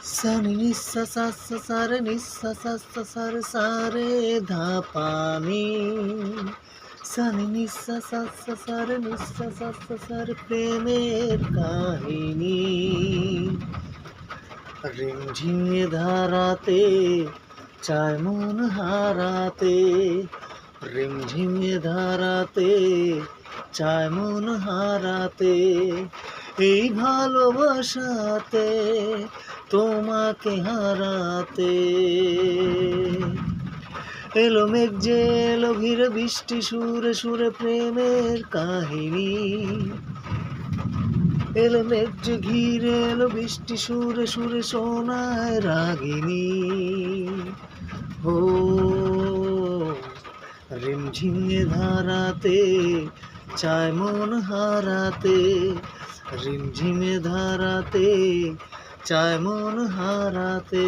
সানি নিঃসা সা সা সা রে নিঃসা সা সা সা রে সা রে ধা পা নি। সানি নিঃসা সা সা সা রে নিঃসা সা সা সা রে প্রেমের কাহিনী। রিমঝিমে ধারাতে চায় মন হারাতে, রিমঝিমে ধারাতে চায় মন হারাতে, এই ভালোবাসাতে তোমাকে হারাতে। এলো মেঘ যে এলো ঘিরে বৃষ্টি সুরে সুরে প্রেমের কাহিনী। এলো মেঘ যে ঘিরে এলো বৃষ্টি সুরে সুরে শোনায় রাগিনী। ও রিমঝিমে ধারাতে চায় মন হারাতে, রিমঝিমে ধারাতে চায় মন হারাতে।